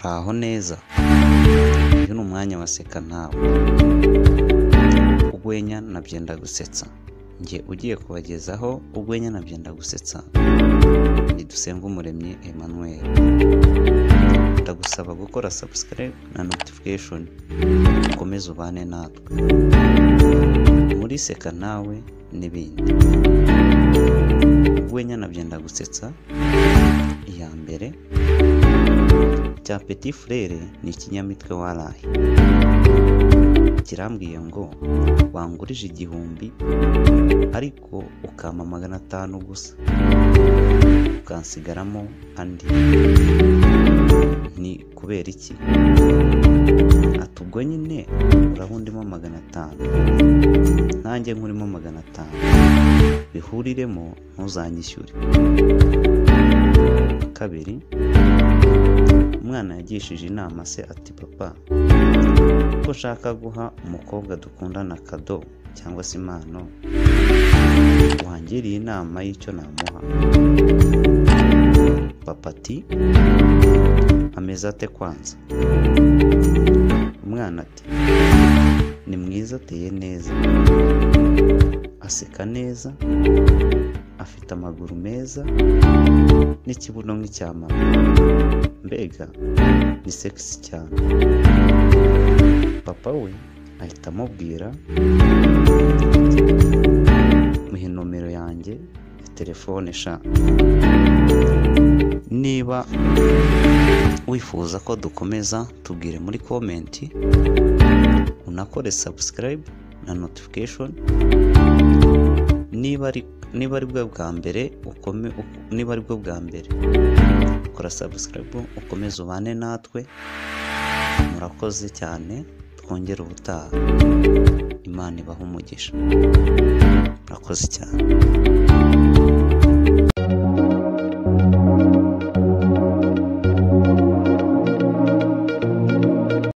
muraho neza. Uyu ni umwanya wa Seka Nawe, urwenya na byenda gusetsa. Njye ugiye kubagezaho urwenya na byenda gusetsa ni Dusengumuremyi Emmanuel. Ndagusaba gukora subscribe na notification, ukomeze ubane natwe muri Seka Nawe n'ibindi. Urwenya na byenda gusetsa iya mbere, cya Petit Frere ni ikinyamitwe waraye. Kirambwiye ngo wangurije 1000 ariko ukama 500 gusa, ukansigaramo andi. Ni kubera iki? Atubwo nyine urabundimo 500, nanjye nkurimo 500, bihuriremo ntuzanyishyure. Kabiri, umwana yagishije inama se ati papa, ko nshaka guha umukobwa dukundana kado cyangwa se impano, wangiriye inama y'icyo namuha? Papa ati ameze ate kwanza? Umwana ati ni mwiza, ateye neza, aseka neza, afite amaguru meza n'ikibuno nk'icya mama, mbega ni sexy cyane. Papa we ahita amubwira, muhe nomero yanjye ya telefone sha, niba wifuza ko dukomeza tubwire muri comment, unakore subscribe na notification. Niba ari bwo bwa mbere kora subscribe, ukomeze ubane natwe. Murakoze cyane, twongere ubutaha. Imana ibahe umugisha. Murakoze cyane.